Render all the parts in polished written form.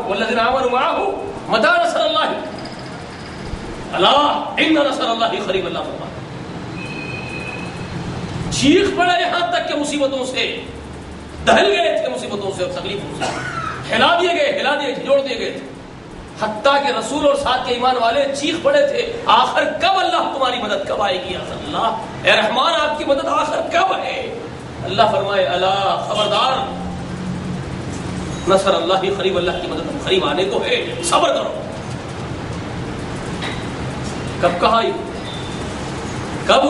والذین آمنوا معه متى نصر اللہ الا ان نصر اللہ قریب. اللہ فرماتا چیخ پڑے یہاں تک کہ مصیبتوں سے دہل گئے تھے، مصیبتوں سے اور تکلیفوں سے ہلا دیے گئے، جوڑ دیے گئے تھے، حتیٰ کہ رسول اور ساتھ کے ایمان والے چیخ پڑے تھے آخر کب اللہ تمہاری مدد کب آئے گی یا اللہ، اے رحمان آپ کی مدد آخر کب ہے. اللہ فرمائے الا خبردار نصر اللہ قریب، اللہ کی مدد قریب آنے کو ہے، صبر کرو. کب کہا یہ، کب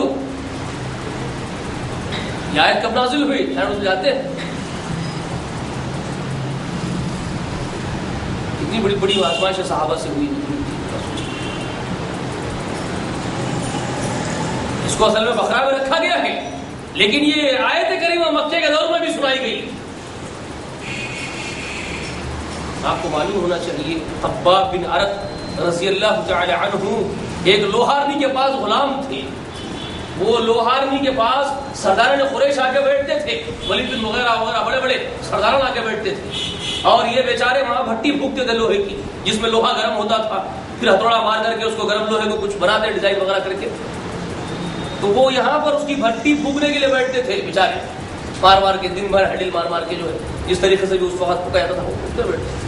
یہ آیت کب نازل ہوئی؟ جاتے ہیں اتنی بڑی بڑی آزمائش صحابہ سے ہوئی. اس کو اصل میں بقرہ میں رکھا گیا ہے، لیکن یہ آیت کریمہ مکے کے دور میں بھی سنائی گئی. آپ کو معلوم ہونا چاہیے خباب بن ارت رضی اللہ تعالی عنہ ایک لوہارنی کے پاس غلام تھے. وہ لوہارنی کے پاس سرداران قریش آ کے بیٹھتے تھے، ولید بن مغیرہ وغیرہ بڑے بڑے سرداران آ کے بیٹھتے تھے، اور یہ بیچارے وہاں بھٹی پھونکتے تھے لوہے کی، جس میں لوہا گرم ہوتا تھا، پھر ہتھوڑا مار کر کے اس کو گرم لوہے کو کچھ بناتے ڈیزائن وغیرہ کر کے. تو وہ یہاں پر اس کی بھٹی پھونکنے کے لیے بیٹھتے تھے بیچارے، مار مار کے دن بھر ہینڈل مار مار کے جو ہے جس طریقے سے بھی اس وقت پھونکا جاتا تھا وہ پھونکتے بیٹھتے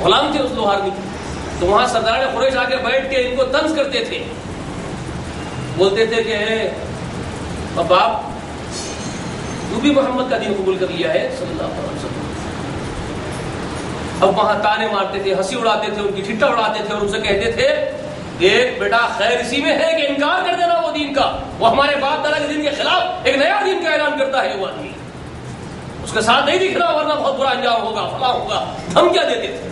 غلام تھے اس لوہارنی کے. تو وہاں سرداران قریش آ کے بیٹھ کے ان کو طنز کرتے تھے، بولتے تھے کہ اب آپ تو بھی محمد کا دین قبول کر لیا ہے صلی اللہ علیہ وسلم. اب وہاں تانے مارتے تھے، ہنسی اڑاتے تھے، ان کی ٹھٹا اڑاتے تھے، اور ان سے کہتے تھے دیکھ بیٹا خیر اسی میں ہے کہ انکار کر دینا وہ دین کا، وہ ہمارے باپ دادا کے دین کے خلاف ایک نیا دین کا اعلان کرتا ہے، وہ آدمی اس کے ساتھ نہیں دکھنا ورنہ بہت برا انجام ہوگا، فلاں ہوگا. دھمکیاں دیتے تھے.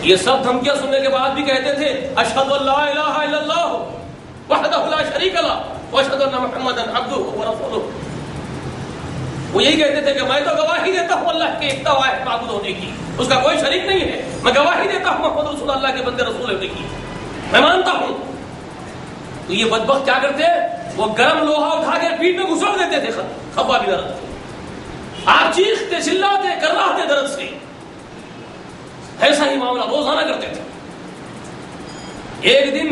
یہ سب دھمکیاں سننے کے بعد بھی کہتے تھے اشہد ان لا الہ الا اللہ وحدہ لا شریک لہ واشہد ان محمدا عبدہ ورسولہ. وہ یہی کہتے تھے کہ میں تو گواہی دیتا ہوں اللہ کے ایک واحد معبود ہونے کی، اس کا کوئی شریک نہیں ہے، میں گواہی دیتا ہوں محمد رسول اللہ کے بندے رسول ہونے کی، میں مانتا ہوں. تو یہ بدبخت کیا کرتے، وہ گرم لوہا اٹھا کے پیٹ میں گھسڑ دیتے تھے خباب بن ارت. آپ چیختے چلاتے کراہتے درد سے. ایسا ہی معاملہ روزانہ کرتے تھے. ایک دن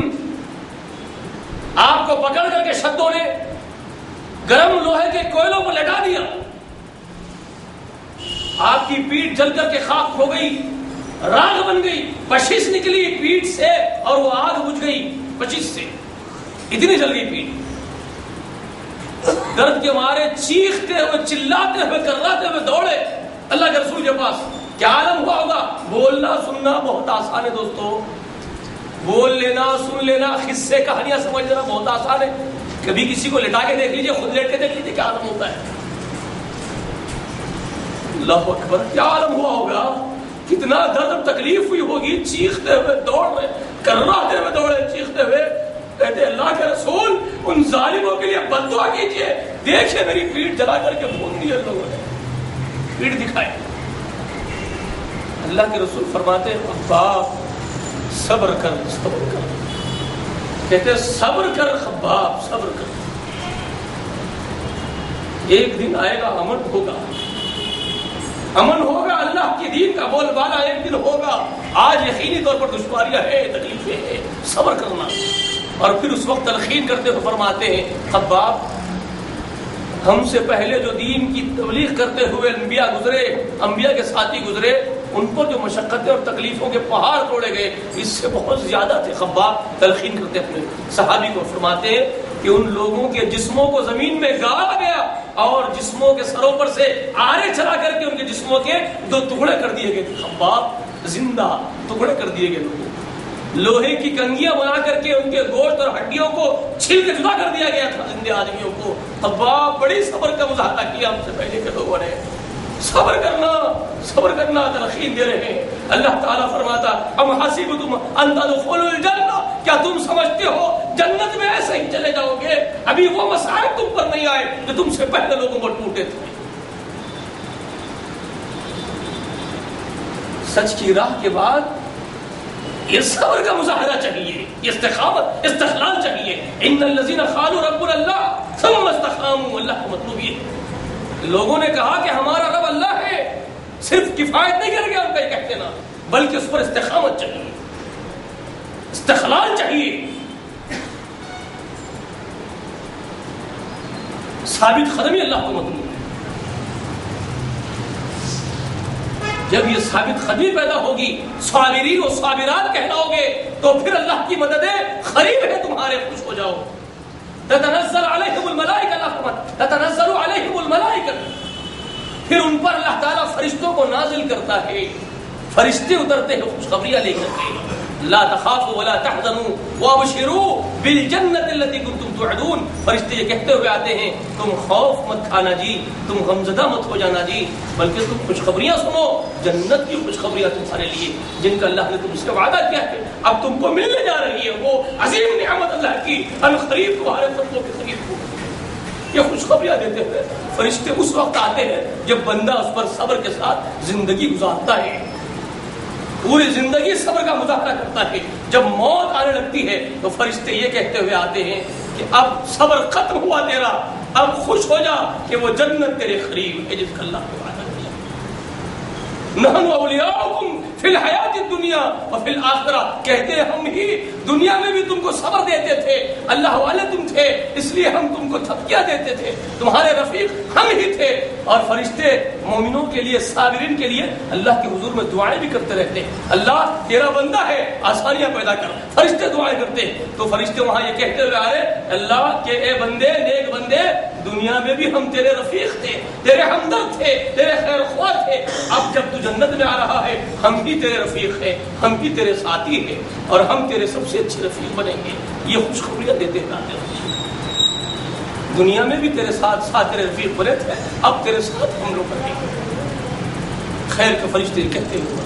آپ کو پکڑ کر کے شدوں نے گرم لوہے کے کوئلوں کو لٹا دیا، آپ کی پیٹھ جل کر کے خاک ہو گئی، راگ بن گئی، پشش نکلی پیٹھ سے اور وہ آگ بجھ گئی پشش سے، اتنی جل گئی پیٹھ. درد کے مارے چیختے ہوئے چلاتے ہوئے کراتے ہوئے دوڑے اللہ کے رسول کے پاس. کیا عالم ہوا ہوگا؟ بولنا سننا بہت آسان ہے دوستو، بول لینا سن لینا قصے کہانیاں سمجھ لینا بہت آسان ہے. کبھی کسی کو لٹا کے دیکھ لیجیے، خود لیٹ کے دیکھ لیجیے کیا عالم ہوتا ہے. اللہ اکبر، کیا عالم ہوا ہوگا، کتنا درد اور تکلیف ہوئی ہوگی. چیختے ہوئے دوڑ رہے، کراتے ہوئے دوڑے، چیختے ہوئے کہتے اللہ کے رسول ان ظالموں کے لیے بد دعا کیجیے، دیکھیں میری پیٹھ جلا کر کے بھون دی لوگوں نے، پیٹھ دکھائی. اللہ کے رسول فرماتے ہیں خباب صبر کر، صبر کر. کہتے صبر کر خباب، صبر کر، ایک دن آئے گا امن ہوگا، امن ہوگا، اللہ کے دین کا بول بالا ایک دن ہوگا. آج یقینی طور پر دشواریاں ہیں، تکلیفیں ہیں، صبر کرنا. اور پھر اس وقت تلقین کرتے ہوئے فرماتے ہیں خباب ہم سے پہلے جو دین کی تبلیغ کرتے ہوئے انبیاء گزرے، انبیاء کے ساتھی گزرے، ان پر جو مشقتیں اور تکلیفوں کے پہاڑ توڑے گئے اس سے بہت زیادہ تھے. خباب تلقین کرتے اپنے صحابی کو فرماتے ہیں کہ ان لوگوں کے جسموں کو زمین میں گاڑا گیا اور جسموں کے سروں پر سے آرے چلا کر کے ان کے جسموں کے دو ٹکڑے کر دیے گئے تھے. خباب زندہ ٹکڑے کر دیے گئے لوگوں، لوہے کی کنگیاں بنا کر کے ان کے گوشت اور ہڈیوں کو چھیل کے جدا کر دیا گیا تھا زندہ آدمیوں کو. خباب بڑی صبر کا مظاہرہ کیا ہم سے پہلے کے لوگوں نے. صبر کرنا، صبر کرنا تلقین دے رہے ہیں. اللہ تعالیٰ فرماتا ام حسبتم ان تدخلوا الجنہ، کیا تم سمجھتے ہو جنت میں ایسے ہی چلے جاؤ گے؟ ابھی وہ مصائب تم پر نہیں آئے جو تم سے پہلے لوگوں پر ٹوٹے تھے. سچ کی راہ کے بعد یہ صبر کا مظاہرہ چاہیے، یہ استقامت، استقلال چاہیے. ان الذین قالوا ربنا اللہ ثم استقاموا، اللہ کا مطلب یہ ہے لوگوں نے کہا کہ ہمارا رب اللہ ہے، صرف کفایت نہیں کر گیا ان کا یہ کہتے نا، بلکہ اس پر استقامت چاہیے، استقلال چاہیے، ثابت قدمی اللہ کو مطلوب ہے۔ جب یہ ثابت قدمی پیدا ہوگی، صابرین و صابرات کہلاؤ گے، تو پھر اللہ کی مددیں قریب ہے تمہارے، خوش ہو جاؤ۔ تتنزل علیہم الملائکہ، تتنزل علیہم الملائکہ، پھر ان پر اللہ تعالیٰ فرشتوں کو نازل کرتا ہے، فرشتے اترتے ہیں خوشخبریاں لے کر کے، لا تخافوا ولا تحزنوا وابشروا بالجنة التي كنتم توعدون۔ فرشتے یہ کہتے ہوئے آتے ہیں تم خوف مت کھانا جی، تم غمزدہ مت ہو جانا جی، بلکہ تم خوشخبریاں سنو، جنت کی خوشخبریاں تمہارے لیے جن کا اللہ نے تم سے وعدہ کیا ہے، اب تم کو ملنے جا رہی ہے وہ عظیم نعمت اللہ کی، القریب تمہارے قدموں کے قریب ہو۔ یہ خوشخبریاں دیتے ہوئے فرشتے اس وقت آتے ہیں جب بندہ اس پر صبر کے ساتھ زندگی گزارتا ہے، پوری زندگی صبر کا مظاہرہ کرتا ہے۔ جب موت آنے لگتی ہے تو فرشتے یہ کہتے ہوئے آتے ہیں کہ اب صبر ختم ہوا تیرا، اب خوش ہو جا کہ وہ جنت تیرے قریب ہے جس کا اللہ نے وعدہ کیا۔ نحن اولیاؤکم فی الحیات الدنیا وفی الآخرہ، کہتے ہیں ہم ہی دنیا میں بھی تم کو صبر دیتے تھے، اللہ والے تم تھے اس لیے ہم تم کو تھپکیاں دیتے تھے، تمہارے رفیق ہم ہی تھے۔ اور فرشتے مومنوں کے لیے، صابرین کے لیے اللہ کے حضور میں دعائیں بھی کرتے رہتے ہیں، اللہ تیرا بندہ ہے آسانیاں پیدا کر، فرشتے دعائیں کرتے ہیں۔ تو فرشتے وہاں یہ کہتے ہوئے آ رہے اللہ کے اے بندے، نیک بندے، دنیا میں بھی ہم تیرے رفیق تھے، تیرے ہمدرد تھے، تیرے خیر خواہ تھے، اب جب تو جنت میں آ رہا ہے ہم بھی تیرے رفیق ہیں، ہم بھی تیرے ساتھی ہیں، اور ہم تیرے سب سے اچھے رفیق بنیں گے۔ یہ خوشخبریاں دیتے ہیں آتے ہیں، دنیا میں بھی تیرے ساتھ تیرے رفیق بنے تھے، اب تیرے ساتھ ہم لوگ رہیں گے۔ خیر کے فرشتے کہتے ہیں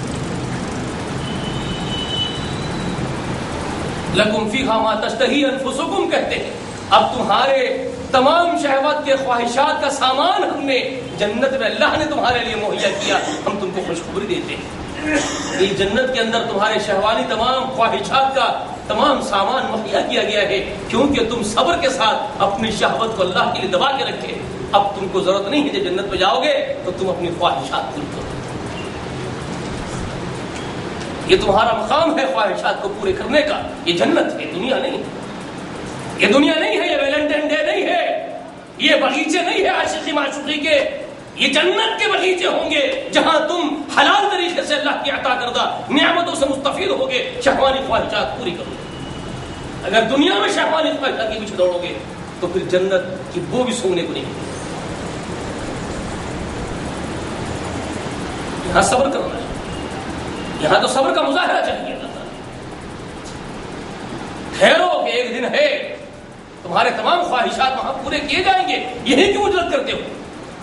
لکم فیہا ما تشتہی انفسکم، کہتے ہیں اب تمہارے تمام شہوات کے خواہشات کا سامان ہم نے جنت میں اللہ نے تمہارے لیے مہیا کیا، ہم تم کو خوشخبری دیتے ہیں۔ یہ جنت کے اندر تمہارے شہوانی تمام خواہشات کا تمام سامان مہیا کیا گیا ہے، کیونکہ تم صبر کے ساتھ اپنی شہوت کو اللہ کے لیے دبا کے رکھے۔ اب تم کو ضرورت نہیں ہے جب جنت میں جاؤ گے تو تم اپنی خواہشات پوری کرو، یہ تمہارا مقام ہے خواہشات کو پورے کرنے کا، یہ جنت ہے، دنیا نہیں ہے، یہ دنیا نہیں ہے، یہ ویلنٹائن ڈے نہیں ہے، یہ بغیچے نہیں ہے عاشقی معشوقی کے، یہ جنت کے بغیچے ہوں گے جہاں تم حلال طریقے سے اللہ کی عطا کردہ نعمتوں سے مستفید ہوگے، شہوانی خواہشات پوری کرو گے۔ اگر دنیا میں شہوانی خواہشات کے پیچھے دوڑو گے تو پھر جنت کی وہ بھی سونگنے کو نہیں ملے۔ یہاں صبر کرنا ہے، یہاں تو صبر کا مظاہرہ چاہیے۔ ٹھہرو کہ ایک دن ہے تمہارے تمام خواہشات وہاں پورے کیے جائیں گے، یہیں کیوں اجرت کرتے ہو،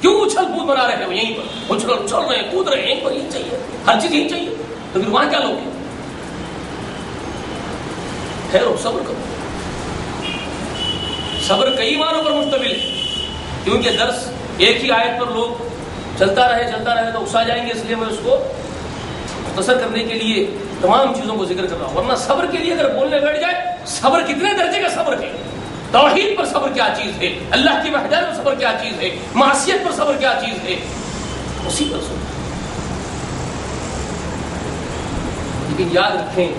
کیوں اچھل کود بنا رہے ہو، یہیں پر اچھل رہے ہیں، کود رہے ہیں، یہیں پر یہی چاہیے، ہر چیز یہی چاہیے، تو پھر وہاں کیا لوگے؟ ٹھہرو، صبر کرو۔ صبر کئی معنوں پر مشتمل ہے، کیونکہ درس ایک ہی آیت پر لوگ چلتا رہے تو اکسا جائیں گے، اس لیے میں اس کو مختصر کرنے کے لیے تمام چیزوں کو ذکر کر رہا ہوں، ورنہ صبر کے لیے اگر بولنے بیٹھ جائے، صبر کتنے درجے کا صبر ہے، توحید پر صبر کیا چیز ہے، اللہ کی وحدانیت پر صبر کیا چیز ہے، معصیت پر صبر کیا چیز ہے، اسی پر صبر۔ لیکن یاد رکھیں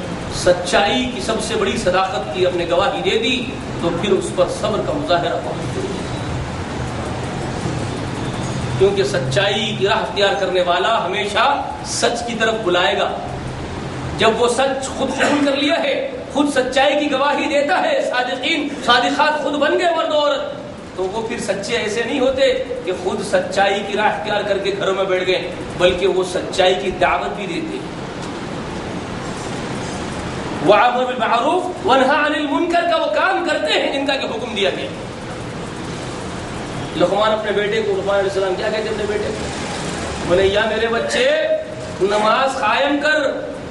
سچائی کی سب سے بڑی صداقت کی اپنے گواہی دے دی تو پھر اس پر صبر کا مظاہرہ بہت ضروری ہے، کیونکہ سچائی کی راہ اختیار کرنے والا ہمیشہ سچ کی طرف بلائے گا۔ جب وہ سچ خود قبول کر لیا ہے، خود سچائی کی گواہی دیتا ہے، صادقین صادقات خود بن گئے مرد و عورت، تو وہ پھر سچے ایسے نہیں ہوتے کہ خود سچائی کی راہ اختیار کر کے گھروں میں بیٹھ گئے، بلکہ وہ سچائی کی دعوت بھی دیتے ہیں۔ وَأَمْرُ بِالْمَعْرُوفِ وَانْهَى عَنِ الْمُنْكَرِ کا وہ کام کرتے ہیں جن کا کہ حکم دیا گیا۔ لقمان اپنے بیٹے کو، لقمان علیہ السلام کیا کہتے ہیں اپنے بیٹے کو؟ بولے یا میرے بچے نماز قائم کر،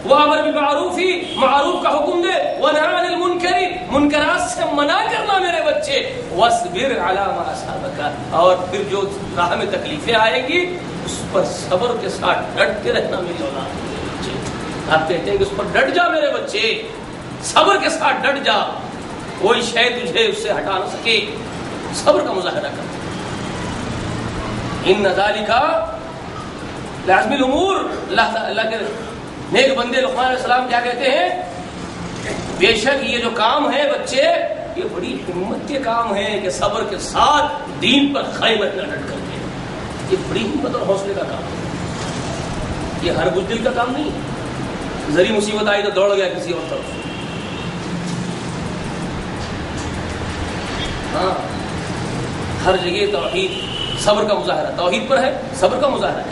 وَأَمْرُ بِالْمَعْرُوفِ معروف کا حکم دے، وَانْهَى عَنِ الْمُنْكَرِ منکرات سے منع کرنا میرے بچے، وَاصْبِرْ عَلَىٰ مَا أَصَابَكَ اور پھر جو راہ میں تکلیفیں آئیں گی اس پر صبر کے ساتھ ڈٹ کے رہنا میری اولاد۔ آپ کہتے ہیں کہ اس پر ڈٹ جا میرے بچے، صبر کے ساتھ ڈٹ جا، کوئی شے تجھے اس سے ہٹا نہ سکے، صبر کا مظاہرہ کر۔ ان ذالک لازمی الامور اللہ کے نیک بندے لقمان علیہ السلام کیا کہتے ہیں؟ بے شک یہ جو کام ہے بچے یہ بڑی ہمت کے کام ہے کہ صبر کے ساتھ دین پر قائم رہنا ڈٹ کر کے، یہ بڑی ہمت اور حوصلے کا کام ہے، یہ ہر بزدل کا کام نہیں ہے۔ ذری مصیبت آئی تو دوڑ گیا کسی اور طرف۔ ہاں ہر جگہ توحید صبر کا مظاہرہ، توحید پر ہے صبر کا مظاہرہ۔